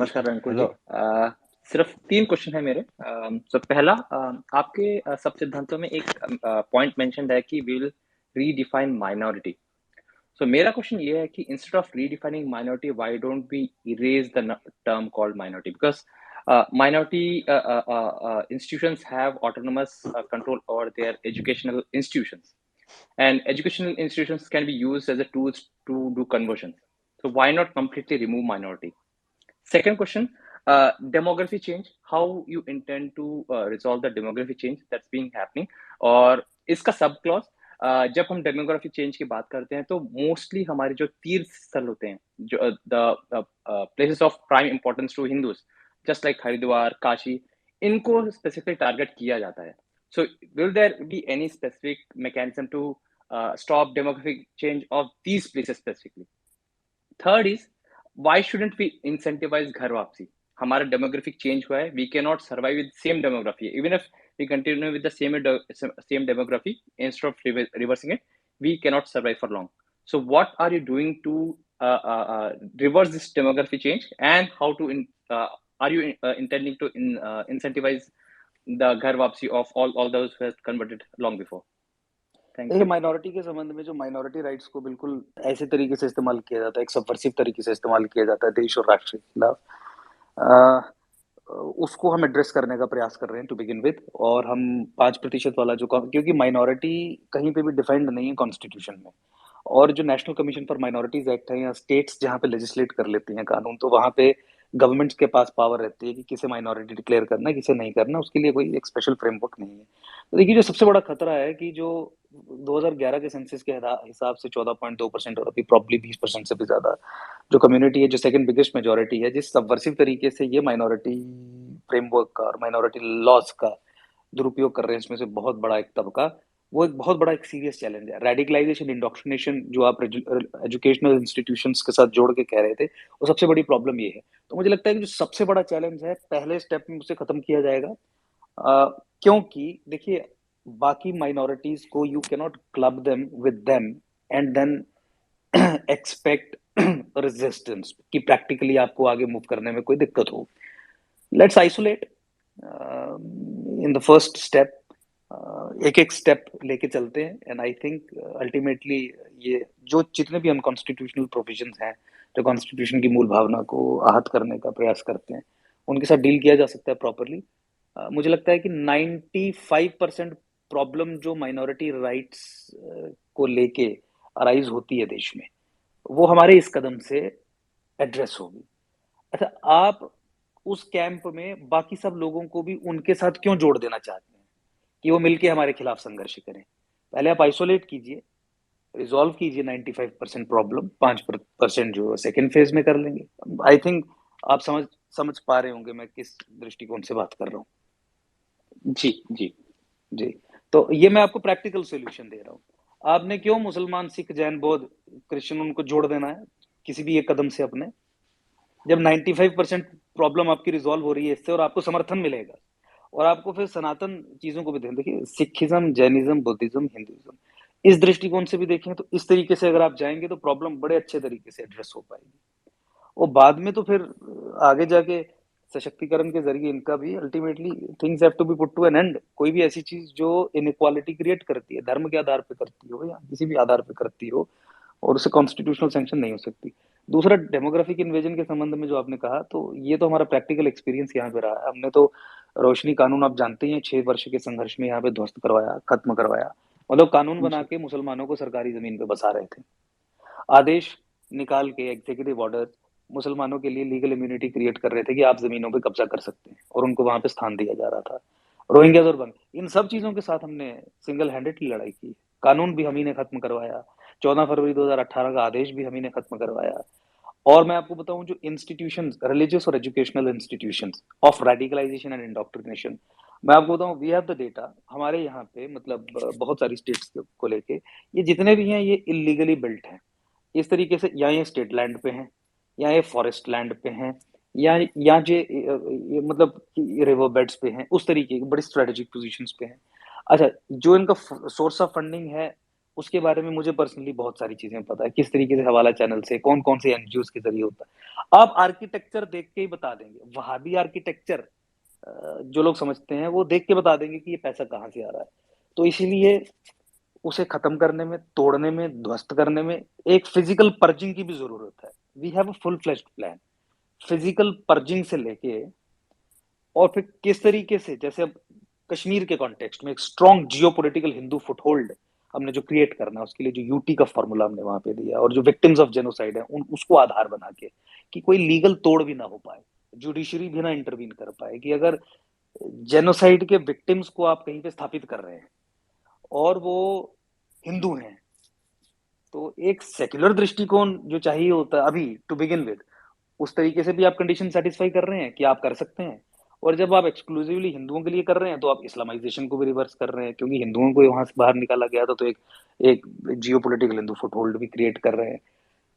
नमस्कार अंकुर जी। हेलो। सिर्फ 3 क्वेश्चन है मेरे। तो पहला, आपके सब सिद्धांतों में एक पॉइंट मेंशन्ड है कि we will redefine minority. So मेरा क्वेश्चन ये है कि instead of redefining minority, why don't we erase the term called minority? Because minority institutions have autonomous control over their educational institutions, and educational institutions can be used as a tools to do conversions. So why not completely remove minority? Second question, demography change. How you intend to resolve the demography change that's being happening? और इसका sub clause, जब हम demography change की बात करते हैं तो mostly हमारे जो तीर्थ स्थल होते हैं, जो the places of prime importance to Hindus, just like Haridwar, Kashi, इनको स्पेसिफिक टारगेट किया जाता है. So will there be any specific mechanism to stop demographic change of these places specifically? Third is, why shouldn't we incentivise ghar wapsi? हमारा demographic change हुआ है, we can not survive with same demography even if we continue with the same demography. Instead of reversing it, we cannot survive for long. So what are you doing to reverse this demography change, and how to are you intending to incentivize the ghar wapsi of all those who have converted long before? Thank देखिए, you. Minority के संबंध में जो minority rights को बिल्कुल ऐसे तरीके से इस्तेमाल किया जाता है, एक सबवर्सिव तरीके से इस्तेमाल किया जाता है देश और राष्ट्र के खिलाफ, अ, उसको हम एड्रेस करने का प्रयास कर रहे हैं टू बिगिन विद। और हम 5% वाला जो क्योंकि माइनॉरिटी कहीं पे भी डिफाइंड नहीं है कॉन्स्टिट्यूशन में। और जो national commission for minorities act है या स्टेट्स जहाँ पे लेजिस्लेट कर लेती हैं कानून, तो वहाँ पे गवर्नमेंट्स के पास पावर रहती है कि किसे माइनॉरिटी डिक्लेयर करना है, किसे नहीं करना, उसके लिए कोई एक स्पेशल फ्रेमवर्क नहीं है। तो देखिए, जो सबसे बड़ा खतरा है कि जो 2011 के सेंसस के हिसाब से 14.2% और अभी प्रॉब्ली 20% से भी ज्यादा जो कम्युनिटी है, जो सेकंड बिगेस्ट मेजोरिटी है, जिस सबवर्सिव तरीके से ये माइनॉरिटी फ्रेमवर्क का और माइनॉरिटी लॉज का दुरुपयोग कर रहे हैं, इसमें से बहुत बड़ा एक तबका, वो एक बहुत बड़ा एक सीरियस चैलेंज है। रेडिकलाइजेशन, इंडोक्ट्रिनेशन जो आप एजुकेशनल इंस्टीट्यूशंस के साथ जोड़ के कह रहे थे, वो सबसे बड़ी प्रॉब्लम ये है। तो मुझे लगता है कि जो सबसे बड़ा चैलेंज है, पहले स्टेप में उसे खत्म किया जाएगा। क्योंकि देखिए, बाकी माइनॉरिटीज को you can not club them with them and then expect resistance कि प्रैक्टिकली आपको आगे मूव करने में कोई दिक्कत हो। Let's isolate in the first step, एक एक स्टेप लेके चलते हैं। एंड आई थिंक अल्टीमेटली ये जो जितने भी अनकॉन्स्टिट्यूशनल प्रोविजंस हैं, जो कॉन्स्टिट्यूशन की मूल भावना को आहत करने का प्रयास करते हैं, उनके साथ डील किया जा सकता है प्रॉपरली। मुझे लगता है कि 95% प्रॉब्लम जो माइनॉरिटी राइट्स को लेके अराइज होती है देश में, वो हमारे इस कदम से एड्रेस होगी। अच्छा, आप उस कैंप में बाकी सब लोगों को भी उनके साथ क्यों जोड़ देना चाहते हैं कि वो मिलके हमारे खिलाफ संघर्ष करें? पहले आप आइसोलेट कीजिए, रिजॉल्व कीजिए 95% प्रॉब्लम, 5% जो सेकेंड फेज में कर लेंगे। आई थिंक आप समझ समझ पा रहे होंगे मैं किस दृष्टिकोण से बात कर रहा हूँ। जी, जी. जी, तो ये मैं आपको प्रैक्टिकल सोल्यूशन दे रहा हूँ। आपने क्यों मुसलमान, सिख, जैन, बौद्ध, क्रिश्चियन उनको जोड़ देना है किसी भी एक कदम से अपने, जब 95% प्रॉब्लम आपकी रिजॉल्व हो रही है इससे और आपको समर्थन मिलेगा। और आपको फिर सनातन चीजों को भी देखिए, सिखिज्म, जैनिज्म, बुद्धिज्म, हिंदुइज्म, इस दृष्टिकोण से भी देखें तो इस तरीके से अगर आप जाएंगे तो प्रॉब्लम बड़े अच्छे तरीके से एड्रेस हो पाएगी। और बाद में तो फिर आगे जाके सशक्तिकरण के जरिए इनका भी ultimately things have to be put to an end. कोई भी ऐसी चीज जो इनइक्वालिटी क्रिएट करती है, धर्म के आधार पे करती हो या किसी भी आधार पे करती हो, और उसे कॉन्स्टिट्यूशनल सैंक्शन नहीं हो सकती। दूसरा, डेमोग्राफिक इन्वेजन के संबंध में जो आपने कहा, तो ये तो हमारा प्रैक्टिकल एक्सपीरियंस यहाँ पे रहा है। हमने तो रोशनी कानून, आप जानते ही हैं, 6 वर्ष के संघर्ष में यहाँ पे ध्वस्त करवाया, खत्म करवाया। मतलब कानून बना जी. के मुसलमानों को सरकारी जमीन पे बसा रहे थे, आदेश निकाल के, एग्जीक्यूटिव ऑर्डर मुसलमानों के लिए लीगल इम्यूनिटी क्रिएट कर रहे थे कि आप जमीनों पे कब्जा कर सकते हैं, और उनको वहां पे स्थान दिया जा रहा था। रोहिंग्याज और बंग, इन सब चीजों के साथ हमने सिंगल हैंडेडली लड़ाई की। कानून भी हम ही ने खत्म करवाया, 14 फरवरी 2018 का आदेश भी हम ही ने खत्म करवाया। और मैं आपको बताऊं, जो इंस्टीट्यूशंस, रिलीजियस और educational institutions of radicalisation and indoctrination, मैं आपको बताऊं, वी हैव द डेटा हमारे यहाँ पे, मतलब बहुत सारी स्टेट्स को लेके, ये जितने भी हैं ये इलीगली बिल्ट हैं। इस तरीके से या ये स्टेट लैंड पे हैं, या ये फॉरेस्ट लैंड पे हैं, या ये मतलब रिवर बेड्स पे हैं, उस तरीके की बड़ी स्ट्रेटेजिक पोजीशंस पे हैं। अच्छा, जो इनका सोर्स ऑफ फंडिंग है, उसके बारे में मुझे पर्सनली बहुत सारी चीजें पता है, किस तरीके से हवाला चैनल से कौन कौन से एनजीओ के जरिए होता है। आप आर्किटेक्चर देख के ही बता देंगे, वहाबी आर्किटेक्चर जो लोग समझते हैं वो देख के बता देंगे कि ये पैसा कहाँ से आ रहा है। तो इसीलिए उसे खत्म करने में, तोड़ने में, ध्वस्त करने में एक फिजिकल पर्जिंग की भी जरूरत है। We have a full fleshed plan, physical purging से लेके और फिर किस तरीके से, जैसे अब कश्मीर के कॉन्टेक्स्ट में एक स्ट्रॉन्ग जियोपॉलिटिकल हिंदू फुटहोल्ड हमने जो क्रिएट करना है, उसके लिए जो यूटी का फॉर्मूला हमने वहां पे दिया, और जो विक्टिम्स ऑफ जेनोसाइड है उसको आधार बना के कि कोई लीगल तोड़ भी ना हो पाए, जुडिशरी भी ना इंटरवीन कर पाए, कि अगर जेनोसाइड के विक्टिम्स को आप कहीं पे स्थापित कर रहे हैं और वो हिंदू हैं, तो एक सेक्युलर दृष्टिकोण जो चाहिए होता है अभी टू बिगिन विद, उस तरीके से भी आप कंडीशन सेटिस्फाई कर रहे हैं कि आप कर सकते हैं। और जब आप एक्सक्लूसिवली हिंदुओं के लिए कर रहे हैं तो आप इस्लामाइजेशन को भी रिवर्स कर रहे हैं, क्योंकि हिंदुओं को वहां से बाहर निकाला गया था, तो एक एक जियोपॉलिटिकल हिंदू फुटहोल्ड भी क्रिएट कर रहे हैं।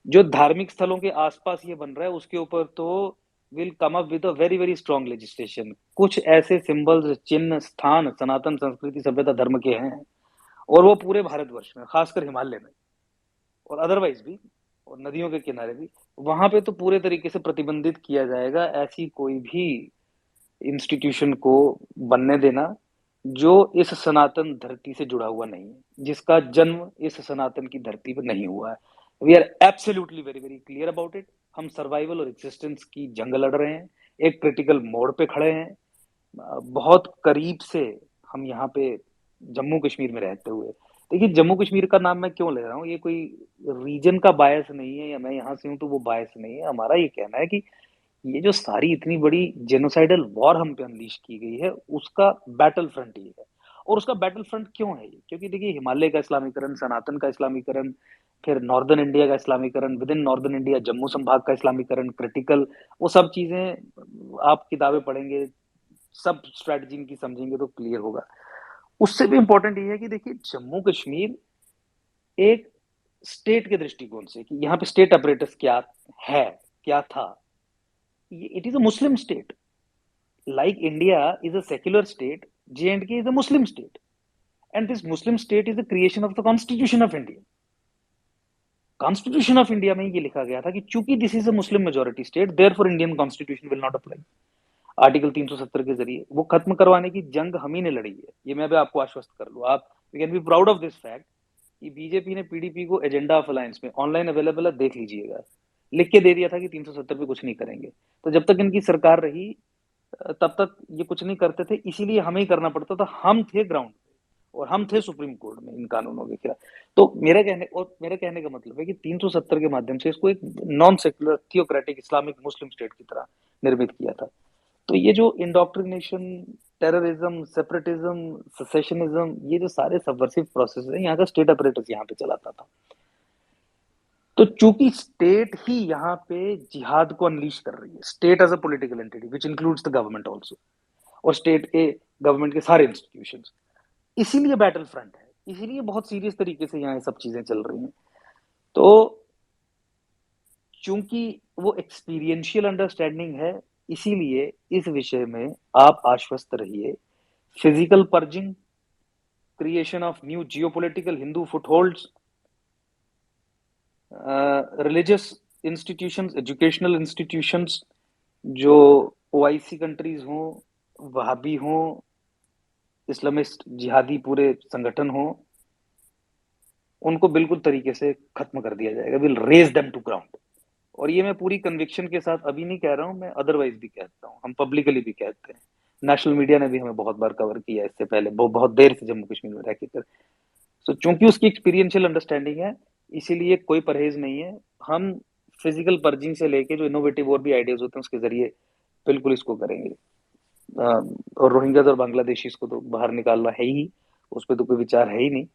जो धार्मिक स्थलों के आसपास ये बन रहा है उसके ऊपर तो will come up with a very very strong legislation. कुछ ऐसे सिंबल्स, चिन्ह, स्थान सनातन संस्कृति सभ्यता धर्म के हैं, और वो पूरे भारतवर्ष में, खासकर हिमालय में और अदरवाइज भी, और नदियों के किनारे भी, वहां पे तो पूरे तरीके से प्रतिबंधित किया जाएगा ऐसी कोई भी इंस्टीट्यूशन को बनने देना जो इस सनातन धरती से जुड़ा हुआ नहीं है, जिसका जन्म इस सनातन की धरती पर नहीं हुआ है। We are absolutely very very clear about it. हम सर्वाइवल और एग्जिस्टेंस की जंग लड़ रहे हैं, एक क्रिटिकल मोड़ पे खड़े हैं, बहुत करीब से। हम यहाँ पे जम्मू कश्मीर में रहते हुए, देखिए जम्मू कश्मीर का नाम मैं क्यों ले रहा हूँ, ये कोई रीजन का बायस नहीं है या मैं यहाँ से हूँ तो वो बायस नहीं है। हमारा ये कहना है कि ये जो सारी इतनी बड़ी जेनोसाइडल वॉर हम पे अनलीश की गई है, उसका बैटल फ्रंट ये है। और उसका बैटल फ्रंट क्यों है ये, क्योंकि देखिए हिमालय का इस्लामीकरण, सनातन का इस्लामीकरण, फिर नॉर्दर्न इंडिया का इस्लामीकरण, within northern India Jammu संभाग का इस्लामीकरण, क्रिटिकल, वो सब चीजें आप किताबें पढ़ेंगे, सब स्ट्रेटजी की समझेंगे तो क्लियर होगा। उससे भी इंपॉर्टेंट ये है कि देखिए जम्मू कश्मीर एक स्टेट के दृष्टिकोण से, कि यहाँ पे स्टेट अपरेटस क्या है, क्या था, it is a Muslim state. Like India is a secular state, J&K is a Muslim state. And this Muslim state is the creation of the Constitution of India. Constitution of India में ये लिखा गया था कि चूंकि this is a Muslim majority state, therefore Indian constitution will not apply. Article 370 के जरिए वो खत्म करवाने की जंग हम ही ने लड़ी है, ये मैं भी आपको आश्वस्त कर लूं। आप we can be proud of this fact कि बीजेपी ने पीडीपी को एजेंडा ऑफ अलायंस में, ऑनलाइन अवेलेबल है, देख लीजिएगा, लिख के दे दिया था कि 370 पे कुछ नहीं करेंगे। तो जब तक इनकी सरकार रही तब तक ये कुछ नहीं करते थे, इसीलिए हमें ही करना पड़ता था। हम थे ग्राउंड पे और हम थे सुप्रीम कोर्ट में इन कानूनों के खिलाफ। तो मेरा कहने का मतलब है कि 370 के माध्यम से इसको एक नॉन सेक्युलर थियोक्रेटिक इस्लामिक मुस्लिम स्टेट की तरह निर्मित किया था। तो ये जो इंडोक्ट्रिनेशन, टेररिज्म, सेपरेटिज्म, सेसेशनिज्म, ये जो सारे सबवर्सिव प्रोसेस है, यहाँ का स्टेट अपरेटस यहाँ पे चलाता था। तो चूंकि स्टेट ही यहाँ पे जिहाद को अनलीश कर रही है, state as a political entity which includes the government also, और स्टेट के गवर्नमेंट के सारे इंस्टीट्यूशंस, इसीलिए बैटल फ्रंट है, इसीलिए बहुत सीरियस तरीके से यहाँ सब चीजें चल रही हैं। तो चूंकि वो एक्सपीरियंशियल अंडरस्टैंडिंग है, इसीलिए इस विषय में आप आश्वस्त रहिए। Physical purging, creation of new geopolitical Hindu footholds, religious institutions, educational institutions, जो ओआईसी कंट्रीज हों, वहाबी हों, इस्लामिस्ट जिहादी पूरे संगठन हों, उनको बिल्कुल तरीके से खत्म कर दिया जाएगा। Will raze them to ground. और ये मैं पूरी कन्विक्शन के साथ अभी नहीं कह रहा हूँ, मैं अदरवाइज भी कहता हूँ, हम पब्लिकली भी कहते हैं। नेशनल मीडिया ने भी हमें बहुत बार कवर किया इससे पहले, बहुत देर से जम्मू कश्मीर में रह के कर। सो चूंकि उसकी एक्सपीरियंशियल अंडरस्टैंडिंग है, इसीलिए कोई परहेज नहीं है। हम फिजिकल पर्जिंग से लेके जो इनोवेटिव और भी आइडियाज होते हैं उसके जरिए बिल्कुल इसको करेंगे। और रोहिंग्याज और बांग्लादेशीज को तो बाहर निकालना है ही, उस पर तो कोई विचार है ही नहीं।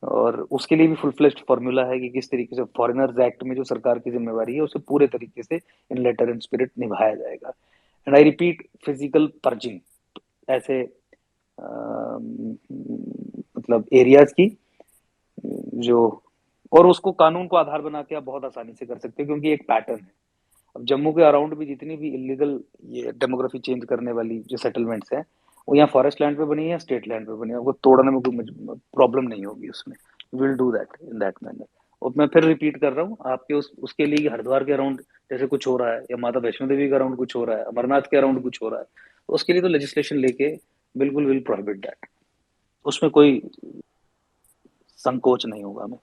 और उसके लिए भी फुल फ्लेश्ड फॉर्मूला है कि किस तरीके से फॉरेनर्स एक्ट में जो सरकार की जिम्मेवारी है उसे पूरे तरीके से इन लेटर एंड स्पिरिट निभाया जाएगा। And I repeat, physical purging ऐसे मतलब एरियाज की जो, और उसको कानून को आधार बना के आप बहुत आसानी से कर सकते हैं, क्योंकि एक पैटर्न है। अब जम्मू के अराउंड भी जितनी भी इलीगल ये डेमोग्राफी चेंज करने वाली जो सेटलमेंट्स हैं, वो यहाँ फॉरेस्ट लैंड पे बनी है, स्टेट लैंड पे बनी है, आपको तोड़ने में कोई प्रॉब्लम नहीं होगी उसमें। Will do that in that manner. और मैं फिर रिपीट कर रहा हूँ, आपके उसके लिए हरिद्वार के अराउंड जैसे कुछ हो रहा है, या माता वैष्णो देवी के अराउंड कुछ हो रहा है, अमरनाथ के अराउंड कुछ हो रहा है, तो उसके लिए तो लेजिस्लेशन लेके बिल्कुल विल प्रोहिबिट दैट, उसमें कोई संकोच नहीं होगा हमें।